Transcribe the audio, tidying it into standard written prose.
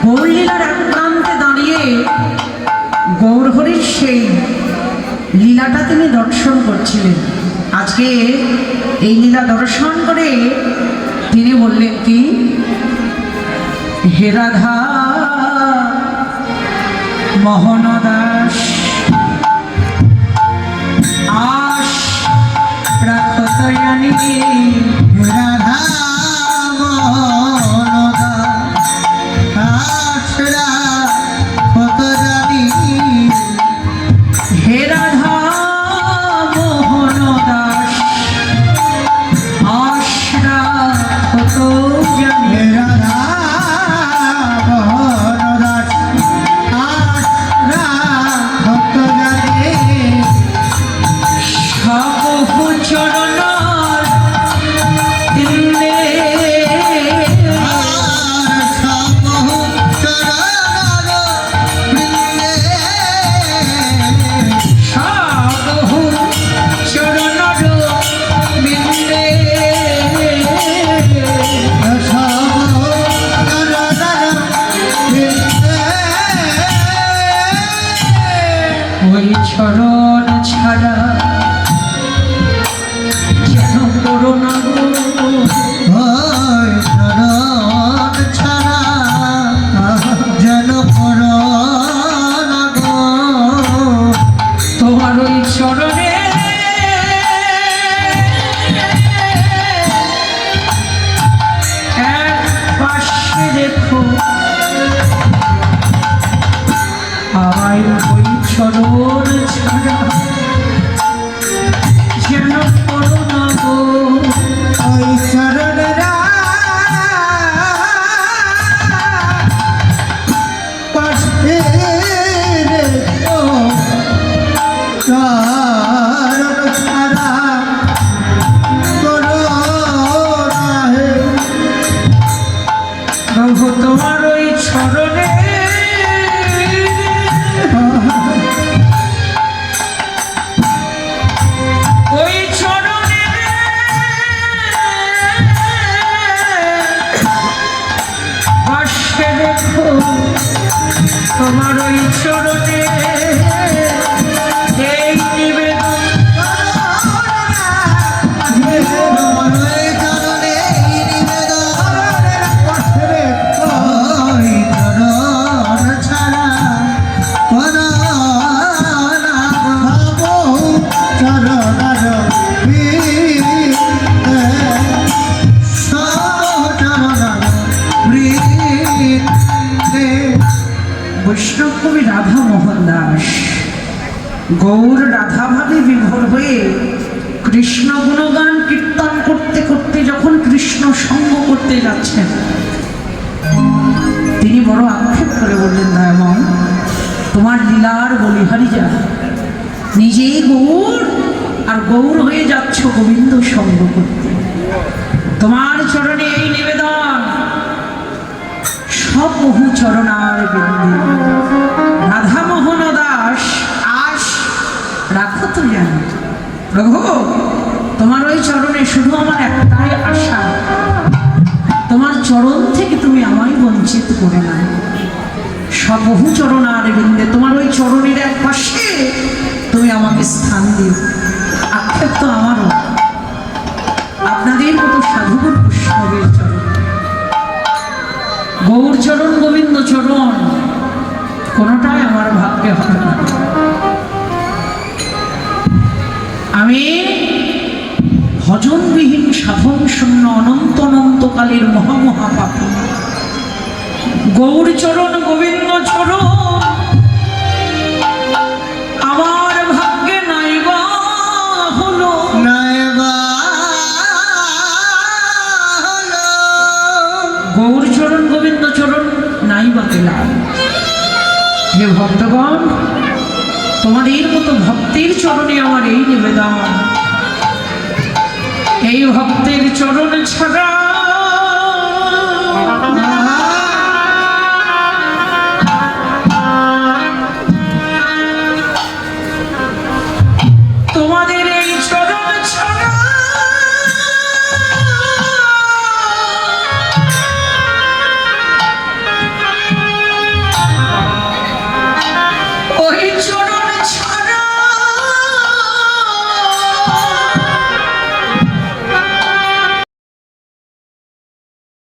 গৌরলীলার এক প্রান্তে দাঁড়িয়ে গৌরহরির সেই লীলাটা তিনি দর্শন করছিলেন। আজকে এই লীলা দর্শন করে তিনি বললেন কি, হে রাধা মোহন দাস আশ রাখো তয়ানি, রাধা মোহন দাস কত জানি, হে রাধা মোহন দাস আশ রাখো তয়ানি, রাধা মোহন দাস কত জানি, সবহু চরণ তিন্নে, সবহু চরণ বৃন্দে, সবহু চরণ বিন্দে, সবহু চরণ বৃন্দে, ওই চরণ ছাড়া যেন করোনা গো, ওই চরণ ছাড়া যেন করোনা গো, তোমার ওই চরণে এক পাশে দেখো আমায় ওই চরণ ছাড়া যেন করোনা গো, ওই চরণেরা পাশে রেখো, চরণ ছাড়া করোনা হে, প্রভু তোমার ওই চরণে ওই চরণে পাশে দেখো তোমার ওই চরণে এই নিবেদন, তোমার ওই চরণে নিবেদন, ওই চরণ ছাড়া করোনা গো, চরণার বৃন্দে, চরণার বৃন্দে। বৈষ্ণব কবি রাধা মোহন দাস গৌর রাধা ভাবে বিভোর হয়ে কৃষ্ণ গুণগান কীর্তন করতে করতে যখন কৃষ্ণ সঙ্গ করতে যাচ্ছেন, তিনি বড় আক্ষেপ করে বললেন, দয়াময় তোমার লীলার বলিহারি যা, নিজেই গৌর আর গৌর হয়ে যাচ্ছ গোবিন্দ সঙ্গ করতে, তোমার চরণে এই নিবেদন, সব বহু চরণার বিন্দে, রাধা মোহন দাস আশ রাখো তো জানি, প্রভু তোমার ওই চরণে শুধু আমার একটাই আশা, তোমার চরণ থেকে তুমি আমায় বঞ্চিত করে না, সব বহু চরণার বিন্দে তোমার ওই চরণের এক পাশে তুমি আমাকে স্থান দিও। আক্ষেপ তো আমারও, আপনাদের মতো সাধুগুর বৈষ্ণবের চরণ, গৌর চরণ গোবিন্দ চরণ কোনোটাই আমার ভাগ্যে হবে না। আমি ভজনবিহীন সাধন শূন্য অনন্ত অনন্তকালের মহামহাপাপী, গৌর চরণ গোবিন্দ চরণ আমার ভাগ্যে নাইবা হলো, নাইবা হলো, গৌর চরণ গোবিন্দ চরণ নাইবা পেলাম। হে ভক্তগণ, তোমাদের মতো ভক্তের চরণে আমার এই নিবেদন, এই ভক্তের চরণ ছাড়া